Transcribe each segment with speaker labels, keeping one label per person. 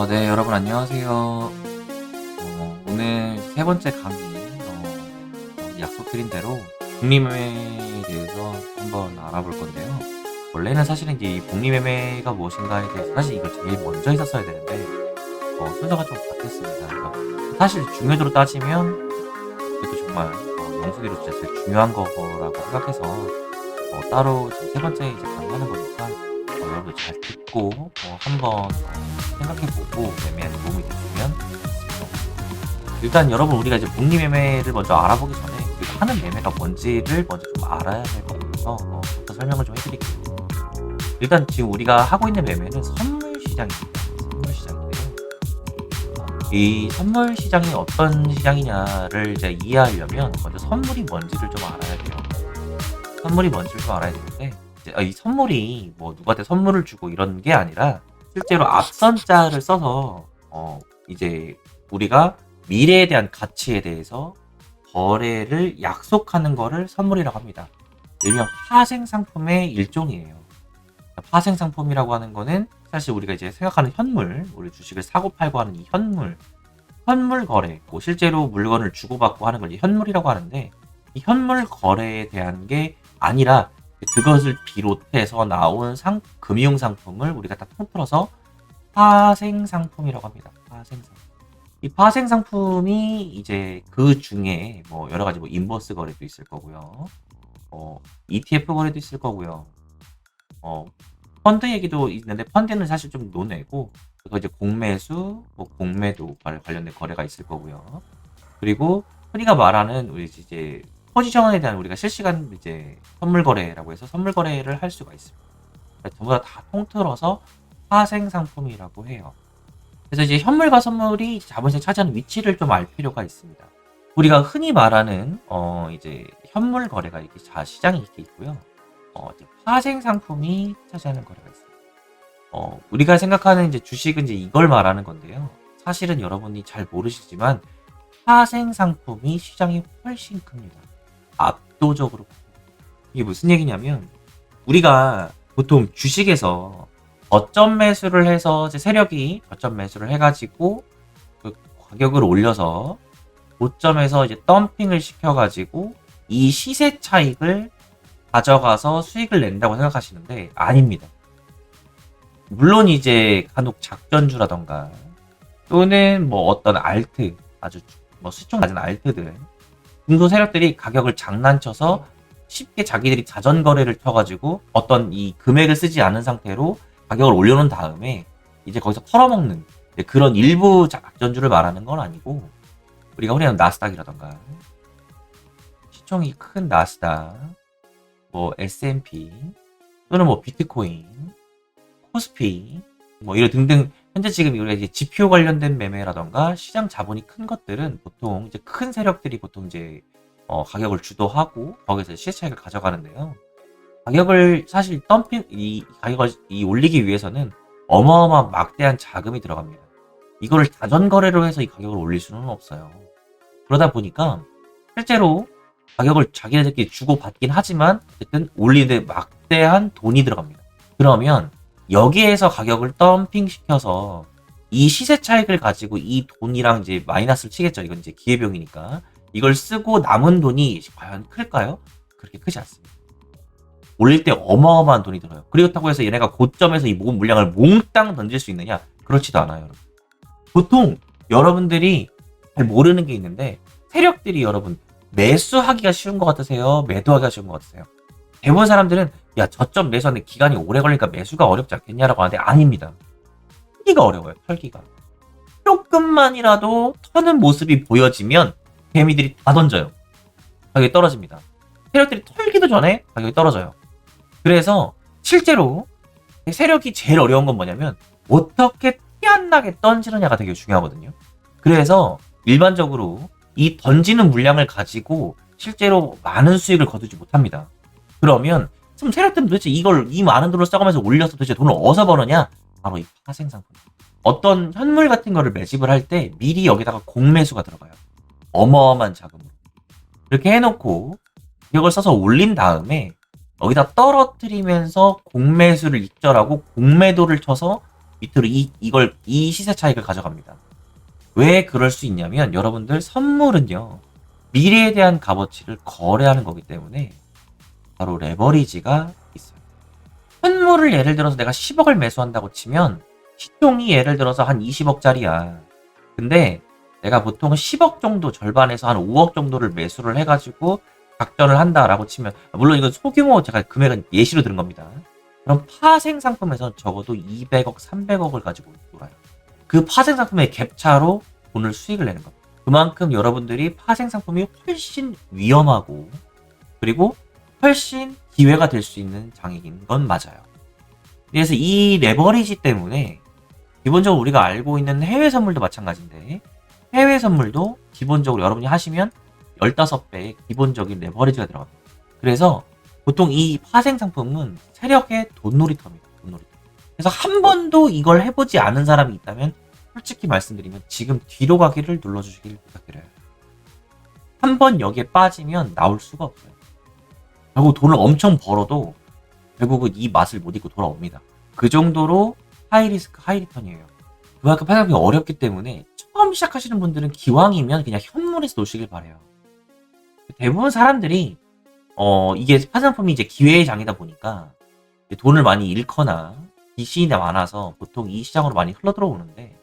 Speaker 1: 네, 여러분 안녕하세요. 오늘 세 번째 강의, 약속드린 대로 복리매매에 대해서 한번 알아볼 건데요. 원래는 사실은 이제 이 복리매매가 무엇인가에 대해서 사실 이걸 제일 먼저 했었어야 되는데, 순서가 좀 바뀌었습니다. 그러니까 사실 중요도로 따지면, 그것도 정말, 영수기로 진짜 제일 중요한 거라고 생각해서, 따로 지금 세 번째 이제 강의하는 거니까, 여러분들 잘 듣고, 한번 생각해보고 매매하는 도움이 됐으면 좋겠습니다. 일단 여러분 우리가 이제 복리매매를 먼저 알아보기 전에 우리가 하는 매매가 뭔지를 먼저 좀 알아야 될 것 같아서 부터 설명을 좀 해드릴게요. 일단 지금 우리가 하고 있는 매매는 선물 시장입니다. 선물 시장인데요. 이 선물 시장이 어떤 시장이냐를 이제 이해하려면 먼저 선물이 뭔지를 좀 알아야 돼요. 선물이 뭔지를 좀 알아야 되는데 이제 이 선물이 뭐 누구한테 선물을 주고 이런 게 아니라 실제로 앞선자를 써서 이제 우리가 미래에 대한 가치에 대해서 거래를 약속하는 거를 선물이라고 합니다. 일명 파생상품의 일종이에요. 파생상품이라고 하는 거는 사실 우리가 이제 생각하는 현물, 우리 주식을 사고 팔고 하는 이 현물 거래, 뭐 실제로 물건을 주고받고 하는 걸 현물이라고 하는데 이 현물 거래에 대한 게 아니라 그것을 비롯해서 나온 금융상품을 우리가 다 통틀어서 파생상품이라고 합니다. 파생상품. 이 파생상품이 이제 그 중에 뭐 여러 가지 뭐 인버스 거래도 있을 거고요. ETF 거래도 있을 거고요. 펀드 얘기도 있는데 펀드는 사실 좀 논외고 그거 이제 공매수, 뭐 공매도 관련된 거래가 있을 거고요. 그리고 흔히가 말하는 우리 이제 포지션에 대한 우리가 실시간 이제 선물 거래라고 해서 선물 거래를 할 수가 있습니다. 전부 다 통틀어서 파생 상품이라고 해요. 그래서 이제 현물과 선물이 자본시장에 차지하는 위치를 좀 알 필요가 있습니다. 우리가 흔히 말하는 이제 현물 거래가 이렇게 시장이 이렇게 있고요. 이제 파생 상품이 차지하는 거래가 있습니다. 우리가 생각하는 이제 주식은 이제 이걸 말하는 건데요. 사실은 여러분이 잘 모르시지만 파생 상품이 시장이 훨씬 큽니다. 압도적으로. 이게 무슨 얘기냐면 우리가 보통 주식에서 저점 매수를 해서 이제 세력이 저점 매수를 해가지고 그 가격을 올려서 고점에서 이제 덤핑을 시켜가지고 이 시세 차익을 가져가서 수익을 낸다고 생각하시는데 아닙니다. 물론 이제 간혹 작전주라던가 또는 뭐 어떤 알트 아주 뭐 수익성 낮은 알트들 중소 세력들이 가격을 장난쳐서 쉽게 자기들이 자전거래를 펴가지고 어떤 이 금액을 쓰지 않은 상태로 가격을 올려놓은 다음에 이제 거기서 털어먹는 그런 일부 작전주를 말하는 건 아니고 우리가 흔히 하는 나스닥이라던가 시총이 큰 나스닥, 뭐 S&P 또는 뭐 비트코인, 코스피 뭐 이런 등등 현재 지금 우리가 이제 지표 관련된 매매라던가 시장 자본이 큰 것들은 보통 이제 큰 세력들이 보통 이제 가격을 주도하고 거기서 시세 차익을 가져가는데요. 가격을 사실 이 가격을 올리기 위해서는 어마어마한 막대한 자금이 들어갑니다. 이거를 자전거래로 해서 이 가격을 올릴 수는 없어요. 그러다 보니까 실제로 가격을 자기네들끼리 주고받긴 하지만 어쨌든 올리는데 막대한 돈이 들어갑니다. 그러면 여기에서 가격을 덤핑시켜서 이 시세 차익을 가지고 이 돈이랑 이제 마이너스를 치겠죠. 이건 이제 기회비용이니까. 이걸 쓰고 남은 돈이 과연 클까요? 그렇게 크지 않습니다. 올릴 때 어마어마한 돈이 들어요. 그렇다고 해서 얘네가 고점에서 이 모은 물량을 몽땅 던질 수 있느냐? 그렇지도 않아요. 여러분. 보통 여러분들이 잘 모르는 게 있는데 세력들이 여러분 매수하기가 쉬운 것 같으세요? 매도하기가 쉬운 것 같으세요? 대부분 사람들은 야 저점 매수하는데 기간이 오래 걸리니까 매수가 어렵지 않겠냐라고 하는데 아닙니다. 털기가 어려워요. 털기가. 조금만이라도 터는 모습이 보여지면 개미들이 다 던져요. 가격이 떨어집니다. 세력들이 털기도 전에 가격이 떨어져요. 그래서 실제로 세력이 제일 어려운 건 뭐냐면 어떻게 티 안 나게 던지느냐가 되게 중요하거든요. 그래서 일반적으로 이 던지는 물량을 가지고 실제로 많은 수익을 거두지 못합니다. 그러면 그럼 세력들은 도대체 이걸 이 많은 돈을 써가면서 올려서 도대체 돈을 어디서 버느냐? 바로 이 파생상품. 어떤 현물 같은 거를 매집을 할 때 미리 여기다가 공매수가 들어가요. 어마어마한 자금으로. 이렇게 해놓고 기억을 써서 올린 다음에 여기다 떨어뜨리면서 공매수를 익절하고 공매도를 쳐서 밑으로 이 시세 차익을 가져갑니다. 왜 그럴 수 있냐면 여러분들 선물은요 미래에 대한 값어치를 거래하는 거기 때문에 바로 레버리지가 있어요. 선물을 예를 들어서 내가 10억을 매수한다고 치면 시총이 예를 들어서 한 20억짜리야. 근데 내가 보통 10억 정도 절반에서 한 5억 정도를 매수를 해가지고 작전을 한다라고 치면, 물론 이건 소규모 제가 금액은 예시로 들은 겁니다. 그럼 파생 상품에서는 적어도 200억, 300억을 가지고 놀아요. 그 파생 상품의 갭차로 돈을 수익을 내는 겁니다. 그만큼 여러분들이 파생 상품이 훨씬 위험하고 그리고 훨씬 기회가 될 수 있는 장익인 건 맞아요. 그래서 이 레버리지 때문에 기본적으로 우리가 알고 있는 해외 선물도 마찬가지인데 해외 선물도 기본적으로 여러분이 하시면 15배의 기본적인 레버리지가 들어갑니다. 그래서 보통 이 파생 상품은 세력의 돈놀이터입니다. 돈놀이터. 그래서 한 번도 이걸 해보지 않은 사람이 있다면 솔직히 말씀드리면 지금 뒤로 가기를 눌러주시길 부탁드려요. 한 번 여기에 빠지면 나올 수가 없어요. 결국 돈을 엄청 벌어도 결국은 이 맛을 못 잊고 돌아옵니다. 그 정도로 하이리스크 하이리턴이에요. 그만큼 파생이 어렵기 때문에 처음 시작하시는 분들은 기왕이면 그냥 현물에서 놓으시길 바래요. 대부분 사람들이 이게 파생상품이 이제 기회의 장이다 보니까 돈을 많이 잃거나 빚이 많아서 보통 이 시장으로 많이 흘러 들어오는데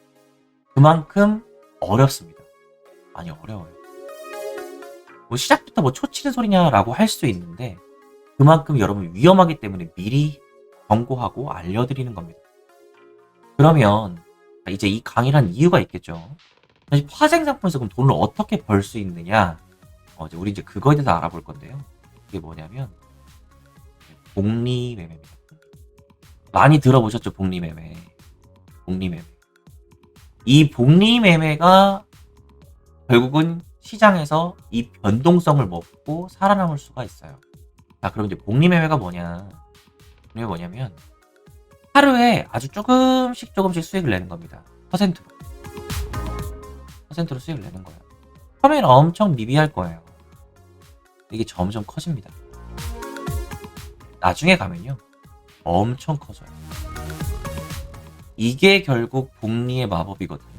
Speaker 1: 그만큼 어렵습니다. 많이 어려워요. 뭐 시작부터 뭐 초치는 소리냐라고 할 수 있는데 그만큼 여러분 위험하기 때문에 미리 경고하고 알려드리는 겁니다. 그러면 이제 이 강의란 이유가 있겠죠. 사실 파생상품에서 그럼 돈을 어떻게 벌 수 있느냐? 이제 우리 이제 그거에 대해서 알아볼 건데요. 그게 뭐냐면 복리매매입니다. 많이 들어보셨죠? 복리매매. 복리매매. 이 복리매매가 결국은 시장에서 이 변동성을 먹고 살아남을 수가 있어요. 자, 그럼 이제 복리매매가 뭐냐? 복리매매가 뭐냐면 하루에 아주 조금씩 수익을 내는 겁니다. 퍼센트로 수익을 내는 거예요. 처음에는 엄청 미비할 거예요. 이게 점점 커집니다. 나중에 가면요 엄청 커져요. 이게 결국 복리의 마법이거든요.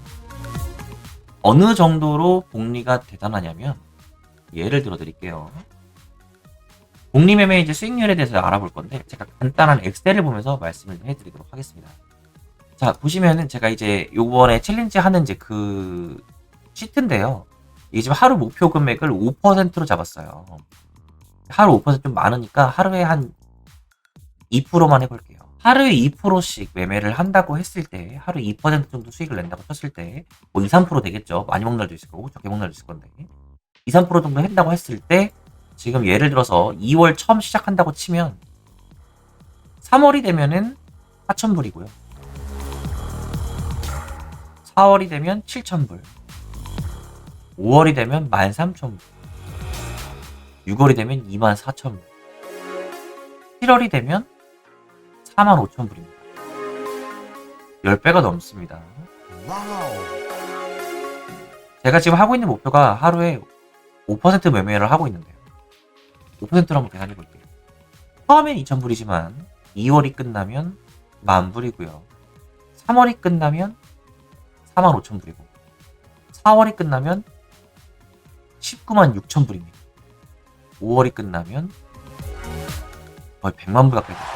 Speaker 1: 어느 정도로 복리가 대단하냐면 예를 들어 드릴게요. 복리매매 이제 수익률에 대해서 알아볼 건데 제가 간단한 엑셀을 보면서 말씀을 해드리도록 하겠습니다. 자, 보시면은 제가 이제 요번에 챌린지 하는 이제 그 시트인데요. 이게 지금 하루 목표 금액을 5%로 잡았어요. 하루 5%좀 많으니까 하루에 한 2%만 해볼게요. 하루에 2%씩 매매를 한다고 했을 때 하루 2% 정도 수익을 낸다고 쳤을 때 뭐 2, 3% 되겠죠. 많이 먹는 날도 있을 거고 적게 먹는 날도 있을 건데 2, 3% 정도 한다고 했을 때 지금 예를 들어서 2월 처음 시작한다고 치면 3월이 되면은 4,000불이고요. 4월이 되면 7,000불. 5월이 되면 13,000불. 6월이 되면 24,000불. 7월이 되면 45,000불입니다. 10배가 넘습니다. 제가 지금 하고 있는 목표가 하루에 5% 매매를 하고 있는데요. 5%로 한번 계산해 볼게요. 처음엔 2,000불이지만 2월이 끝나면 10,000불이고요. 3월이 끝나면 45,000불이고 4월이 끝나면 196,000불입니다. 5월이 끝나면 거의 100만 불 가까이 되죠.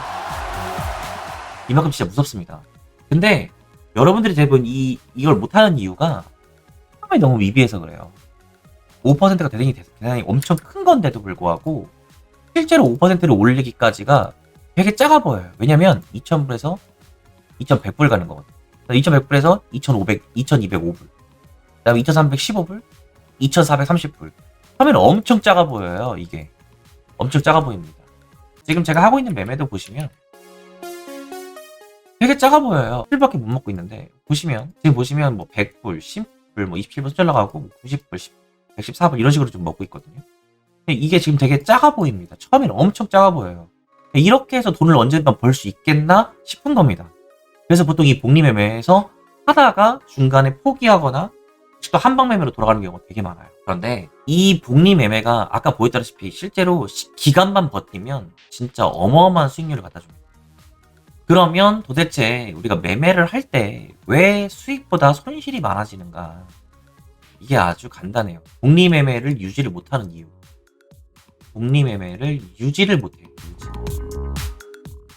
Speaker 1: 이만큼 진짜 무섭습니다. 근데 여러분들이 대부분 이걸 못하는 이유가 처음에 너무 미비해서 그래요. 5%가 대단히 엄청 큰 건데도 불구하고 실제로 5%를 올리기까지가 되게 작아 보여요. 왜냐면 2,000불에서 2,100불 가는 거거든요. 2,100불에서 2,500, 2,205불. 그 다음에 2,315불, 2,430불. 처음에는 엄청 작아 보여요, 이게. 엄청 작아 보입니다. 지금 제가 하고 있는 매매도 보시면 되게 작아 보여요. 1불밖에 못 먹고 있는데, 지금 보시면 뭐 100불, 10불, 뭐 27불 쏠려가고 90불, 114불 이런 식으로 좀 먹고 있거든요. 근데 이게 지금 되게 작아 보입니다. 처음에는 엄청 작아 보여요. 이렇게 해서 돈을 언젠가 벌 수 있겠나 싶은 겁니다. 그래서 보통 이 복리매매에서 하다가 중간에 포기하거나 주식도 한방 매매로 돌아가는 경우가 되게 많아요. 그런데 이 복리 매매가 아까 보였다시피 실제로 기간만 버티면 진짜 어마어마한 수익률을 갖다 줍니다. 그러면 도대체 우리가 매매를 할 때 왜 수익보다 손실이 많아지는가? 이게 아주 간단해요. 복리 매매를 유지를 못하는 이유. 복리 매매를 유지를 못해요.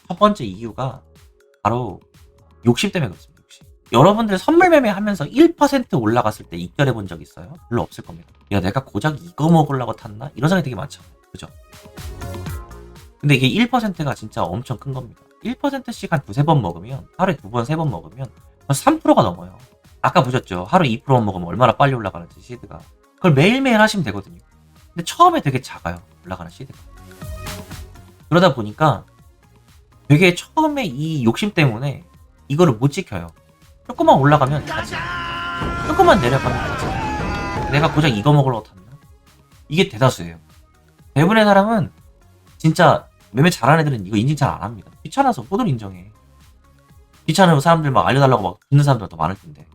Speaker 1: 첫 번째 이유가 바로 욕심 때문에 그렇습니다. 욕심. 여러분들 선물 매매하면서 1% 올라갔을 때 입결해 본 적 있어요? 별로 없을 겁니다. 야, 내가 고작 이거 먹으려고 탔나? 이런 생각이 되게 많잖아요. 그죠? 근데 이게 1%가 진짜 엄청 큰 겁니다. 1%씩 한 두세 번 먹으면, 하루에 두 번, 세 번 먹으면 3%가 넘어요. 아까 보셨죠? 하루 2%만 먹으면 얼마나 빨리 올라가는지 시드가. 그걸 매일매일 하시면 되거든요. 근데 처음에 되게 작아요. 올라가는 시드가. 그러다 보니까 되게 처음에 이 욕심 때문에 이거를 못 지켜요. 조금만 올라가면 가지. 조금만 내려가면 가지. 내가 고작 이거 먹으려고 탔나? 이게 대다수예요. 대부분의 사람은 진짜 매매 잘하는 애들은 이거 인증 잘 안 합니다. 귀찮아서 호들 인정해. 귀찮으면 사람들 막 알려달라고 막 듣는 사람들 더 많을 텐데.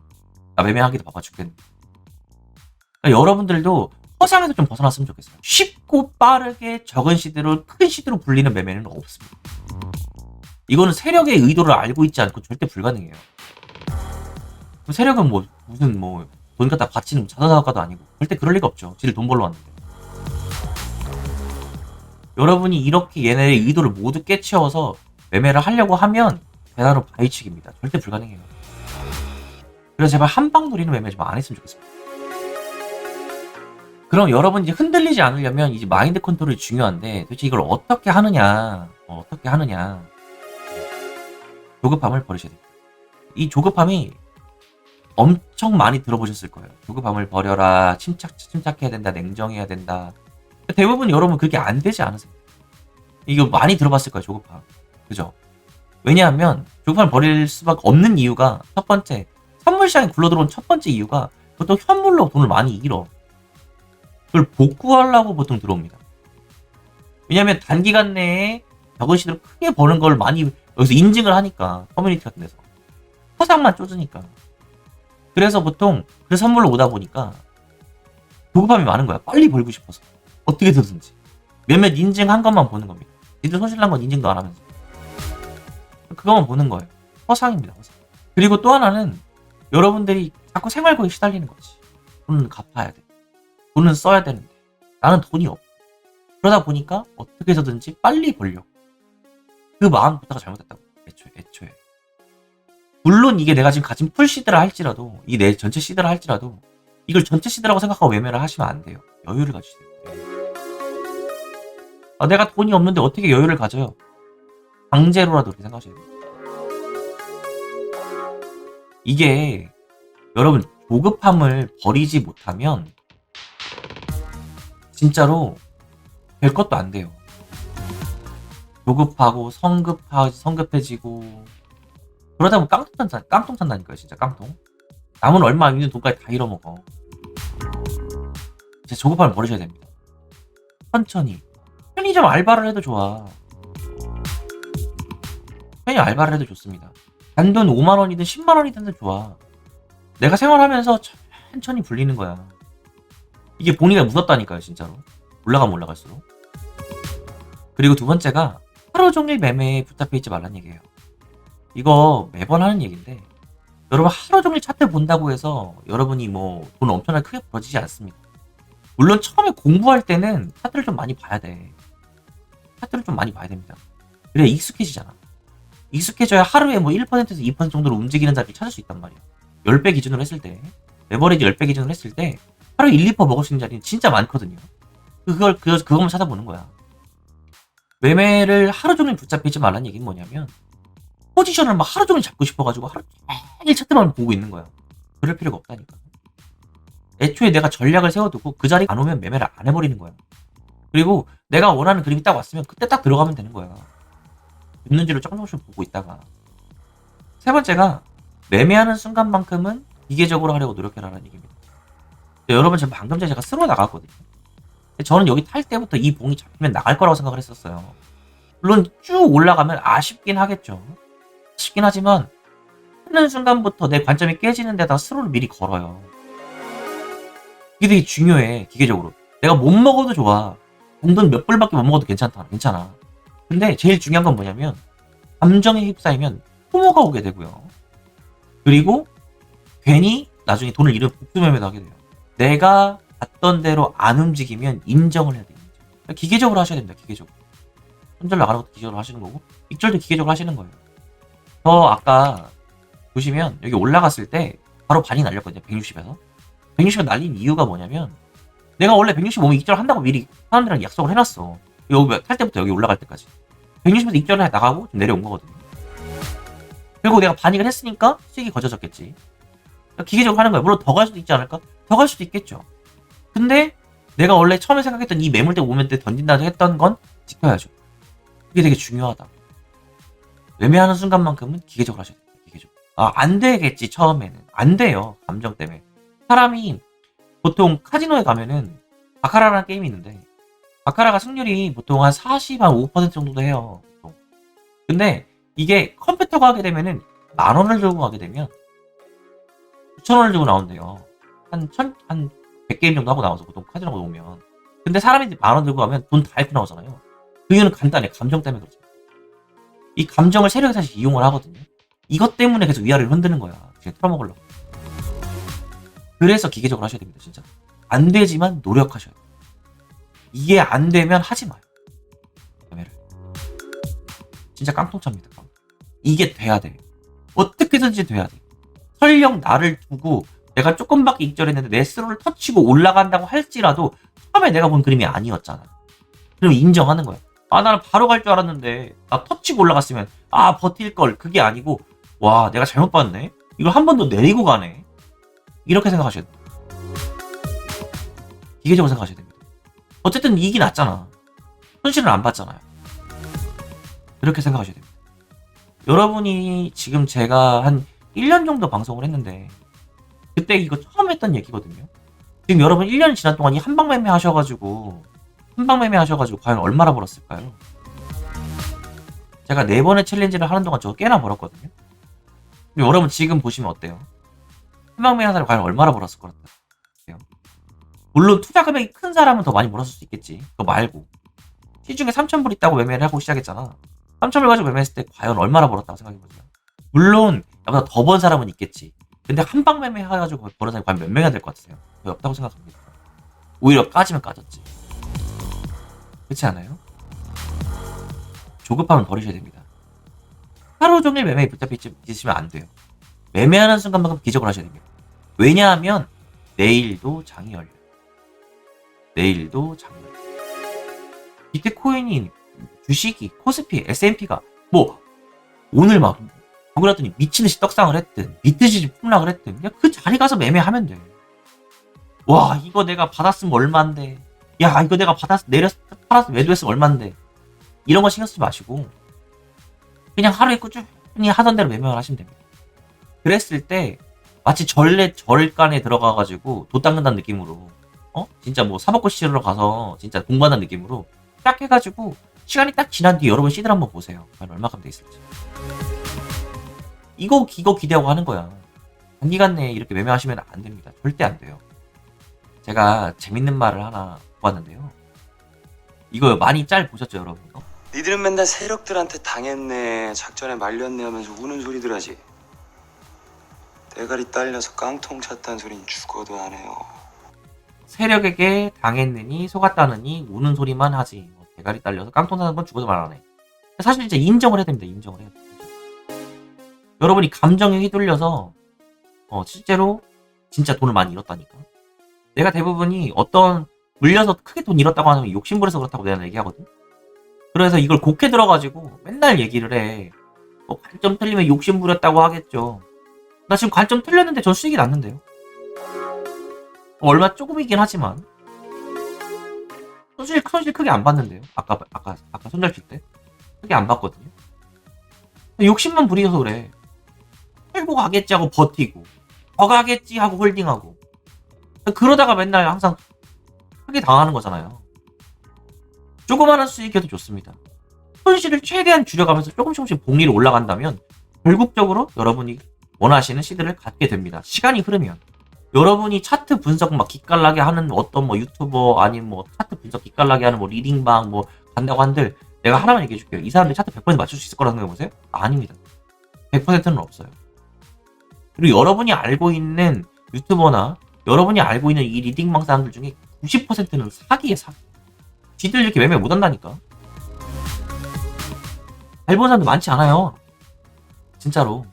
Speaker 1: 나 매매하기도 바빠 죽겠네. 그러니까 여러분들도 허상에서 좀 벗어났으면 좋겠어요. 쉽고 빠르게 적은 시드로 큰 시드로 불리는 매매는 없습니다. 이거는 세력의 의도를 알고 있지 않고 절대 불가능해요. 세력은 뭐 무슨 뭐 돈 갖다 바치는 자사사업가도 아니고 절대 그럴 리가 없죠. 지들 돈 벌러 왔는데. 여러분이 이렇게 얘네의 의도를 모두 깨치워서 매매를 하려고 하면 대단한 바위치기입니다. 절대 불가능해요. 그래서 제발 한방 노리는 매매 좀 안 했으면 좋겠습니다. 그럼 여러분 이제 흔들리지 않으려면 이제 마인드 컨트롤이 중요한데 도대체 이걸 어떻게 하느냐 조급함을 버리셔야 됩니다. 이 조급함이 엄청 많이 들어보셨을 거예요. 조급함을 버려라, 침착해야 된다, 냉정해야 된다. 대부분 여러분 그렇게 안 되지 않으세요? 이거 많이 들어봤을 거예요, 조급함. 그죠? 왜냐하면 조급함을 버릴 수밖에 없는 이유가 첫 번째, 선물시장에 굴러들어온 첫 번째 이유가 보통 현물로 돈을 많이 잃어. 그걸 복구하려고 보통 들어옵니다. 왜냐하면 단기간 내에 적은 시대로 크게 버는 걸 많이 여기서 인증을 하니까, 커뮤니티 같은 데서 허상만 쪼으니까. 그래서 보통 그 선물로 오다 보니까 조급함이 많은 거야. 빨리 벌고 싶어서 어떻게 해서든지 몇몇 인증한 것만 보는 겁니다. 니들 손실난 건 인증도 안 하면서 그것만 보는 거예요. 허상입니다. 허상. 그리고 또 하나는 여러분들이 자꾸 생활고에 시달리는 거지. 돈은 갚아야 돼. 돈은 써야 되는데 나는 돈이 없고. 그러다 보니까 어떻게 해서든지 빨리 벌려고. 그 마음부터가 잘못됐다고. 애초에. 물론 이게 내가 지금 가진 풀 시드라 할지라도, 이 내 전체 시드라 할지라도 이걸 전체 시드라고 생각하고 매매를 하시면 안 돼요. 여유를 가지세요. 내가 돈이 없는데 어떻게 여유를 가져요? 강제로라도 그렇게 생각하셔야 돼요. 이게 여러분 조급함을 버리지 못하면 진짜로 될 것도 안 돼요. 조급하고 성급해지고 그러다 보면 깡통 탄다니까요. 진짜 깡통. 남은 얼마 있는 돈까지 다 잃어먹어. 진짜 조급함을 버리셔야 됩니다. 천천히. 편의점 알바를 해도 좋아. 편의점 알바를 해도 좋습니다. 단돈 5만원이든 10만원이든 좋아. 내가 생활하면서 천천히 불리는 거야. 이게 복리가 무섭다니까요. 진짜로. 올라가면 올라갈수록. 그리고 두 번째가 하루 종일 매매에 붙잡혀 있지 말란 얘기예요. 이거 매번 하는 얘기인데 여러분 하루 종일 차트 본다고 해서 여러분이 뭐 돈 엄청나게 크게 벌어지지 않습니다. 물론 처음에 공부할 때는 차트를 좀 많이 봐야 돼. 차트를 좀 많이 봐야 됩니다. 그래야 익숙해지잖아. 익숙해져야 하루에 뭐 1%에서 2% 정도로 움직이는 자리를 찾을 수 있단 말이야. 10배 기준으로 했을 때, 레버리지 10배 기준으로 했을 때 하루에 1, 2% 먹을 수 있는 자리는 진짜 많거든요. 그것만 찾아보는 거야. 매매를 하루 종일 붙잡히지 말라는 얘기는 뭐냐면 포지션을 막 하루 종일 잡고 싶어가지고 하루 종일 차트만 보고 있는 거야. 그럴 필요가 없다니까. 애초에 내가 전략을 세워두고 그 자리 안 오면 매매를 안 해버리는 거야. 그리고 내가 원하는 그림이 딱 왔으면 그때 딱 들어가면 되는 거야. 있는지를 조금씩 보고 있다가. 세 번째가 매매하는 순간만큼은 기계적으로 하려고 노력해라는 얘기입니다. 여러분 지금 방금 전에 제가 쓰러 나갔거든요. 저는 여기 탈 때부터 이 봉이 잡히면 나갈 거라고 생각을 했었어요. 물론 쭉 올라가면 아쉽긴 하겠죠. 아쉽긴 하지만 하는 순간부터 내 관점이 깨지는 데다 스로를 미리 걸어요. 이게 되게 중요해. 기계적으로 내가 못 먹어도 좋아. 돈돈 몇 불밖에 못 먹어도 괜찮아. 근데 제일 중요한 건 뭐냐면 감정에 휩싸이면 소모가 오게 되고요. 그리고 괜히 나중에 돈을 잃으면 복수매매도 하게 돼요. 내가 봤던 대로 안 움직이면 인정을 해야 돼요. 그러니까 기계적으로 하셔야 됩니다. 기계적으로. 손절 나가는 것도 기계적으로 하시는 거고 익절도 기계적으로 하시는 거예요. 저 아까 보시면 여기 올라갔을 때 바로 반이 날렸거든요. 160에서 160에 날린 이유가 뭐냐면 내가 원래 165면 익절 한다고 미리 사람들이랑 약속을 해놨어. 여기 탈 때부터 여기 올라갈 때까지 160에서 익절을 해 나가고 좀 내려온 거거든요. 결국 내가 반익을 했으니까 수익이 거저졌겠지. 그러니까 기계적으로 하는 거야. 물론 더 갈 수도 있지 않을까? 더 갈 수도 있겠죠. 근데 내가 원래 처음에 생각했던 이 매물대 오면대 던진다 했던 건 지켜야죠. 그게 되게 중요하다. 매매하는 순간만큼은 기계적으로 하셔야 돼요. 기계적으로. 안 되겠지 처음에는. 안 돼요. 감정 때문에. 사람이 보통 카지노에 가면은 바카라라는 게임이 있는데 바카라가 승률이 보통 한 40, 한 5% 정도도 해요. 보통. 근데 이게 컴퓨터가 하게 되면은 10,000원을 들고 가게 되면 9,000원을 들고 나온대요. 한 100게임 정도 하고 나와서 보통 카지노가 오면. 근데 사람이 10,000원 들고 가면 돈 다 잃고 나오잖아요. 그 이유는 간단해. 감정 때문에 그렇죠. 이 감정을 세력이 사실 이용을 하거든요. 이것 때문에 계속 위아래를 흔드는 거야. 그냥 털어먹으려고. 그래서 기계적으로 하셔야 됩니다. 진짜. 안 되지만 노력하셔야 돼요. 이게 안 되면 하지 마요. 매매를. 진짜 깡통차입니다. 이게 돼야 돼요. 어떻게든지 돼야 돼요. 설령 나를 두고 내가 조금밖에 익절했는데 내 스로를 터치고 올라간다고 할지라도 처음에 내가 본 그림이 아니었잖아. 그럼 인정하는 거야. 나는 바로 갈 줄 알았는데 나 터치고 올라갔으면 버틸걸. 그게 아니고 와 내가 잘못 봤네. 이걸 한 번 더 내리고 가네. 이렇게 생각하셔야 돼요. 기계적으로 생각하셔야 됩니다. 어쨌든 이익이 났잖아. 손실은 안 봤잖아요. 그렇게 생각하셔야 됩니다. 여러분이 지금 제가 한 1년 정도 방송을 했는데 그때 이거 처음 했던 얘기거든요. 지금 여러분 1년이 지난 동안 이 한방매매 하셔가지고 과연 얼마나 벌었을까요? 제가 4번의 챌린지를 하는 동안 저거 꽤나 벌었거든요. 근데 여러분 지금 보시면 어때요? 한방매매 한 사람이 과연 얼마나 벌었을 것 같아요? 물론 투자 금액이 큰 사람은 더 많이 벌었을 수 있겠지. 그거 말고 시중에 3,000불 있다고 매매를 하고 시작했잖아. 3,000불 가지고 매매했을 때 과연 얼마나 벌었다고 생각해보세요. 물론 나보다 더 번 사람은 있겠지. 근데 한방 매매 해가지고 버는 사람이 과연 몇 명이나 될 것 같으세요? 거의 없다고 생각합니다. 오히려 까지면 까졌지. 그렇지 않아요? 조급함은 버리셔야 됩니다. 하루 종일 매매에 붙잡혀 있으시면 안 돼요. 매매하는 순간만큼 기적을 하셔야 됩니다. 왜냐하면 내일도 장이 열려요. 내일도 장이 열려요. 비트코인이, 주식이, 코스피, S&P가 뭐 오늘 막 그랬더니 미친듯이 떡상을 했든 미친듯이 폭락을 했든 그냥 그 자리 가서 매매하면 돼. 와 이거 내가 받았으면 얼만데, 야 이거 내가 팔아서 매도했으면 얼만데, 이런 거 신경 쓰지 마시고 그냥 하루에 꾸준히 하던 대로 매매를 하시면 됩니다. 그랬을 때 마치 절간에 들어가가지고 돈 닦는다는 느낌으로 진짜 뭐 사법고 시절로 가서 진짜 공부한다는 느낌으로 딱 해가지고 시간이 딱 지난 뒤에 여러분 시들 한번 보세요. 과연 얼마큼 돼 있을지. 이거 기대하고 하는 거야. 단기간 내에 이렇게 매매하시면 안 됩니다. 절대 안 돼요. 제가 재밌는 말을 하나 봤는데요. 이거 많이 짤 보셨죠, 여러분?
Speaker 2: 니들은 맨날 세력들한테 당했네, 작전에 말렸네 하면서 우는 소리들 하지. 대가리 딸려서 깡통 찼다는 소린 죽어도 안 해요.
Speaker 1: 세력에게 당했느니 속았다느니 우는 소리만 하지. 대가리 딸려서 깡통 나는 건 죽어도 말 안 해. 사실 이제 인정을 해야 됩니다. 인정을 해야 돼요. 여러분이 감정에 휘둘려서 실제로 진짜 돈을 많이 잃었다니까. 내가 대부분이 어떤 물려서 크게 돈 잃었다고 하면 욕심부려서 그렇다고 내가 얘기하거든. 그래서 이걸 곡해 들어가지고 맨날 얘기를 해. 관점 틀리면 욕심부렸다고 하겠죠. 나 지금 관점 틀렸는데 전 수익이 났는데요. 얼마 조금이긴 하지만 손실 크게 안 봤는데요. 아까 손절 칠 때 크게 안 봤거든요. 욕심만 부리셔서 그래. 팔고 가겠지 하고 버티고 더 가겠지 하고 홀딩하고 그러다가 맨날 항상 크게 당하는 거잖아요. 조그마한 수익이어도 좋습니다. 손실을 최대한 줄여가면서 조금씩 복리로 올라간다면 결국적으로 여러분이 원하시는 시드를 갖게 됩니다. 시간이 흐르면. 여러분이 차트 분석 막 기깔나게 하는 어떤 뭐 유튜버 아니면 뭐 차트 분석 기깔나게 하는 뭐 리딩방 뭐 간다고 한들 내가 하나만 얘기해 줄게요. 이 사람들이 차트 100% 맞출 수 있을 거라고 생각해 보세요? 아닙니다. 100%는 없어요. 그리고 여러분이 알고 있는 유튜버나 여러분이 알고 있는 이 리딩방 사람들 중에 90%는 사기에 사기. 지들 이렇게 매매 못 한다니까. 잘 보는 사람도 많지 않아요. 진짜로.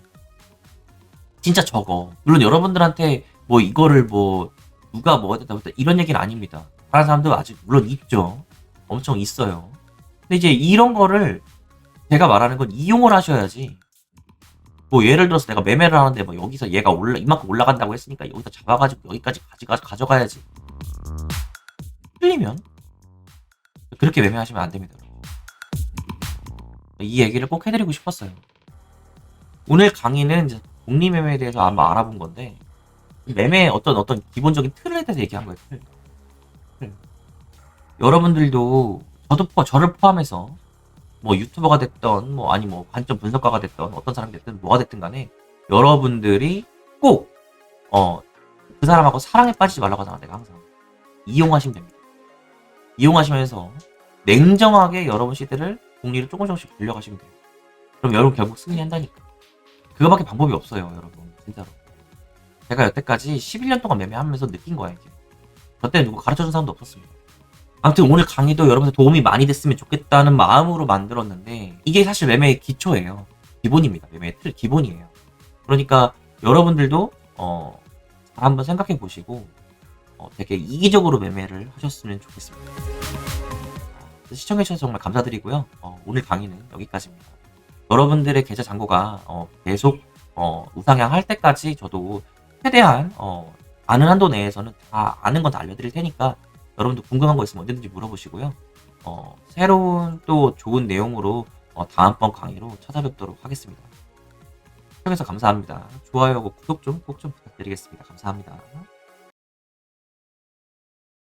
Speaker 1: 진짜 적어. 물론 여러분들한테 뭐 이거를 뭐 누가 뭐가 됐다 못했다 이런 얘기는 아닙니다. 다른 사람도 아직 물론 있죠. 엄청 있어요. 근데 이제 이런 거를 제가 말하는 건 이용을 하셔야지. 뭐 예를 들어서 내가 매매를 하는데 뭐 여기서 얘가 이만큼 올라간다고 했으니까 여기서 잡아가지고 여기까지 가져가야지. 틀리면 그렇게 매매하시면 안 됩니다. 이 얘기를 꼭 해드리고 싶었어요. 오늘 강의는 이제 복리 매매에 대해서 아마 알아본 건데 매매의 어떤 기본적인 틀에 대해서 얘기한 거예요. 틀. 여러분들도 저를 포함해서 뭐 유튜버가 됐던 뭐 아니 뭐 관점 분석가가 됐던 어떤 사람이 됐든 뭐가 됐든 간에 여러분들이 꼭 그 사람하고 사랑에 빠지지 말라고 하잖아. 내가 항상 이용하시면 됩니다. 이용하시면서 냉정하게 여러분 시대를 복리를 조금씩 돌려가시면 돼요. 그럼 여러분 결국 승리한다니까. 그거밖에 방법이 없어요, 여러분. 진짜로. 제가 여태까지 11년 동안 매매하면서 느낀 거야, 이게. 저 때는 누구 가르쳐준 사람도 없었습니다. 아무튼 오늘 강의도 여러분들 도움이 많이 됐으면 좋겠다는 마음으로 만들었는데, 이게 사실 매매의 기초예요. 기본입니다. 매매의 틀, 기본이에요. 그러니까 여러분들도, 잘 한번 생각해 보시고, 되게 이기적으로 매매를 하셨으면 좋겠습니다. 시청해주셔서 정말 감사드리고요. 오늘 강의는 여기까지입니다. 여러분들의 계좌 잔고가 계속 우상향 할 때까지 저도 최대한 아는 한도 내에서는 다 아는 건 다 알려드릴 테니까 여러분들 궁금한 거 있으면 언제든지 물어보시고요. 새로운 또 좋은 내용으로 다음번 강의로 찾아뵙도록 하겠습니다. 시청해주셔서 감사합니다. 좋아요하고 구독 좀 꼭 좀 부탁드리겠습니다. 감사합니다.